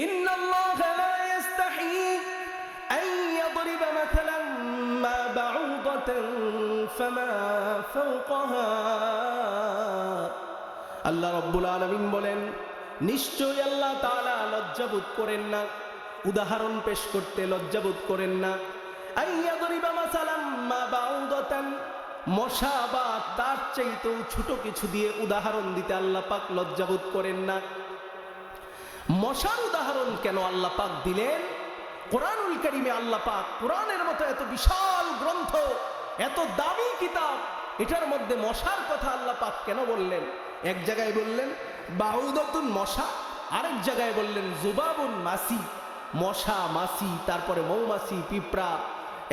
ইন্নাল্লাহা লা ইস্তাহি আন ইয়াদরিবা মাসালান মা বাউদাতান ফামা ফাওকাহা। আল্লাহ রাব্বুল আলামিন বলেন, নিশ্চয়ই আল্লাহ তাআলা লজ্জাবোধ করেন না, উদাহরণ পেশ করতে লজ্জাবোধ করেন না। আন ইয়াদরিবা মাসালান মা বাউদাতান, মশা বা তার চাইতেও ছোট কিছু দিয়ে উদাহরণ দিতে আল্লাহ পাক লজ্জাবোধ করেন না। মশার উদাহরণ কেন আল্লাহ পাক দিলেন? কোরআনুল কারীমে আল্লাহ পাক কোরআনের মতো এত বিশাল গ্রন্থ, এত দামি কিতাব, এটার মধ্যে মশার কথা আল্লাহ পাক কেন বললেন? এক জায়গায় বললেন বাউদাতুন মশা, আরেক জায়গায় বললেন জুবাবুন মাছি, মশা মাছি, তারপরে মৌমাছি, পিঁপড়া,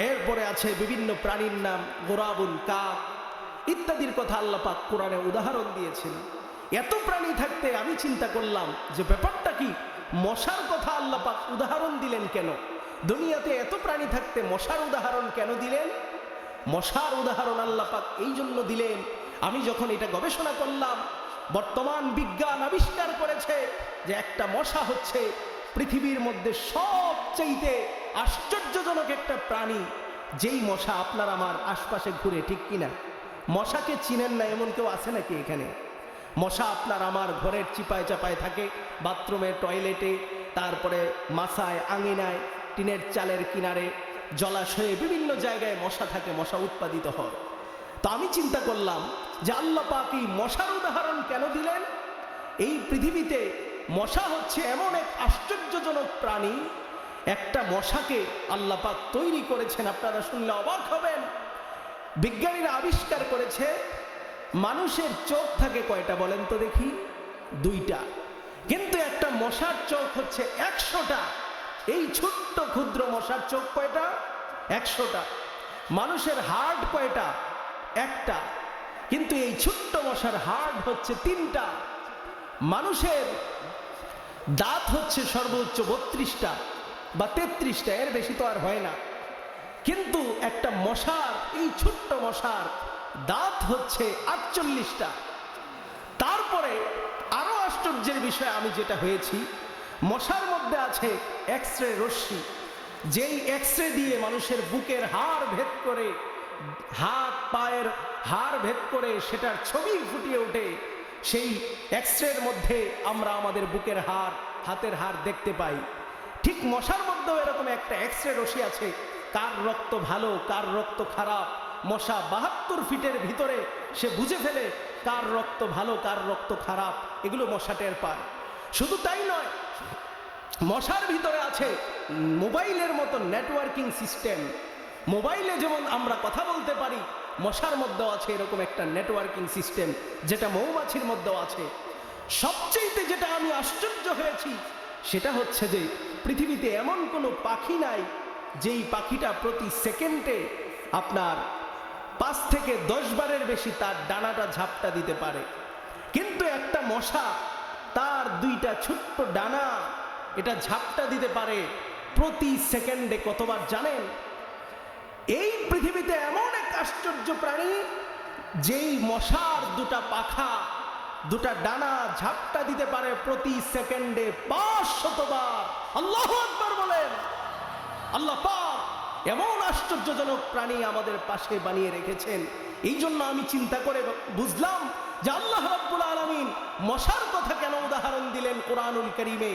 এরপরে আছে বিভিন্ন প্রাণীর নাম গোরাবুন কাক ইত্যাদির কথা আল্লাহ পাক কোরআনে উদাহরণ দিয়েছেন। এত প্রাণী থাকতে আমি চিন্তা করলাম যে ব্যাপারটা কি, মশার কথা আল্লাহ পাক উদাহরণ দিলেন কেন? দুনিয়াতে এত প্রাণী থাকতে মশার উদাহরণ কেন দিলেন? মশার উদাহরণ আল্লাহ পাক এই জন্য দিলেন, আমি যখন এটা গবেষণা করলাম, বর্তমান বিজ্ঞান আবিষ্কার করেছে যে একটা মশা হচ্ছে পৃথিবীর মধ্যে সবচেয়ে আশ্চর্যজনক একটা প্রাণী। যেই মশা আপনার আমার আশপাশে ঘুরে, ঠিক কিনা? মশাকে চিনেন না এমন কেউ আছে নাকি এখানে? মশা আপনার আমার ঘরের চিপায় চাপায় থাকে, বাথরুমে, টয়লেটে, তারপরে মাসায়, আঙিনায়, টিনের চালের কিনারে, জলাশয়ে, বিভিন্ন জায়গায় মশা থাকে, মশা উৎপাদিত হয়। তো আমি চিন্তা করলাম যে আল্লাহ পাক এই মশার উদাহরণ কেন দিলেন? এই পৃথিবীতে মশা হচ্ছে এমন এক আশ্চর্যজনক প্রাণী, একটা মশাকে আল্লাহ পাক তৈরি করেছেন, আপনারা শুনলে অবাক হবেন। বিজ্ঞানীরা আবিষ্কার করেছে মানুষের চোখ থাকে কয়টা বলেন তো দেখি? 2টা, কিন্তু একটা মশার চোখ হচ্ছে 100টা। এই ছোট্ট ক্ষুদ্র মশার চোখ কয়টা? 100টা। মানুষের হার্ট কয়টা? 1টা, কিন্তু এই ছোট্ট মশার হার্ট হচ্ছে 3টা। মানুষের দাঁত হচ্ছে সর্বোচ্চ 32টা বা 33টা, এর বেশি তো আর হয় না। কিন্তু একটা মশার, এই ছোট্ট মশার দাঁত হচ্ছে 48টা। তারপরে আরো আশ্চর্যের বিষয় আমি যেটা হয়েছি, মশার মধ্যে আছে এক্সরে রশ্মি, যেই এক্সরে দিয়ে মানুষের বুকের হাড় ভেদ করে, হাত পায়ের হাড় ভেদ করে সেটার ছবি ফুটিয়ে ওঠে। সেই এক্সরের মধ্যে আমরা আমাদের বুকের হাড়, হাতের হাড় দেখতে পাই। ঠিক মশার মধ্যেও এরকম একটা এক্সরে রশ্মি আছে, কার রক্ত ভালো, কার রক্ত খারাপ। মশা 72 ফিটের ভিতরে সে বুঝে ফেলে কার রক্ত ভালো, কার রক্ত খারাপ, এগুলো মশা টের পায়। শুধু তাই নয়, মশার ভিতরে আছে মোবাইলের মতো নেটওয়ার্কিং সিস্টেম। মোবাইলে যেমন আমরা কথা বলতে পারি, মশার মধ্যেও আছে এরকম একটা নেটওয়ার্কিং সিস্টেম, যেটা মৌমাছির মধ্যেও আছে। সবচেয়ে যেটা আমি আশ্চর্য হয়েছি সেটা হচ্ছে যে পৃথিবীতে এমন কোনো পাখি নাই যেই পাখিটা প্রতি সেকেন্ডে আপনার 5 থেকে 10 বারের বেশি তার ডানাটা ঝাপটা দিতে পারে। কিন্তু একটা মশা তার 2টা ছোট্ট ডানা এটা ঝাপটা দিতে পারে প্রতি সেকেন্ডে কতবার জানেন? এই পৃথিবীতে এমন এক আশ্চর্য প্রাণী, যেই মশার 2টা পাখা, 2টা ডানা ঝাপটা দিতে পারে প্রতি সেকেন্ডে 500 বার। আল্লাহু আকবার বলেন। আল্লাহ পাক এমন আশ্চর্যজনক প্রাণী আমাদের পাশে বানিয়ে রেখেছেন। এই জন্য আমি চিন্তা করে বুঝলাম যে আল্লাহ রাব্বুল আলামিন মশার কথা কেন উদাহরণ দিলেন কোরআনুল কারীমে।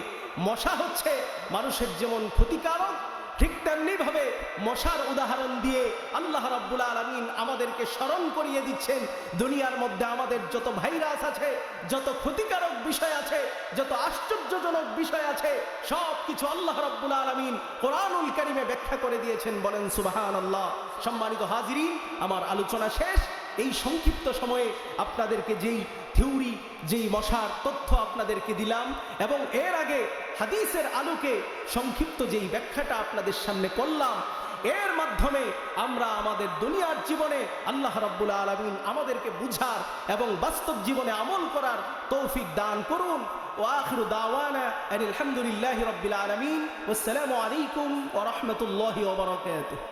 মশা হচ্ছে মানুষের যেমন ক্ষতিকারক, ঠিক তেমনি ভাবে মশার উদাহরণ দিয়ে আল্লাহ রাব্বুল আলামিন আমাদেরকে স্মরণ করিয়ে দিচ্ছেন, দুনিয়ার মধ্যে আমাদের যত ভাইরাস আছে, যত ক্ষতিকারক বিষয় আছে, যত আশ্চর্যজনক বিষয় আছে, সব কিছু আল্লাহ রাব্বুল আলামিন কোরআনুল কারীমে ব্যাখ্যা করে দিয়েছেন। বলেন সুবহানাল্লাহ। সম্মানিত হাজিরিন, আমার আলোচনা শেষ। এই সংক্ষিপ্ত সময়ে আপনাদেরকে যেই থিওরি, যেই মশার তথ্য আপনাদেরকে দিলাম, এবং এর আগে হাদিসের আলোকে সংক্ষিপ্ত যেই ব্যাখ্যাটা আপনাদের সামনে করলাম, এর মাধ্যমে আমরা আমাদের দুনিয়ার জীবনে আল্লাহ রাব্বুল আলামিন আমাদেরকে বুঝার এবং বাস্তব জীবনে আমল করার তৌফিক দান করুন। ওয়া আখিরু দাওয়ানা আলহামদুলিল্লাহি রাব্বিল আলামিন। ওয়াসসালামু আলাইকুম ওয়া রাহমাতুল্লাহি ওয়া বারাকাতুহু।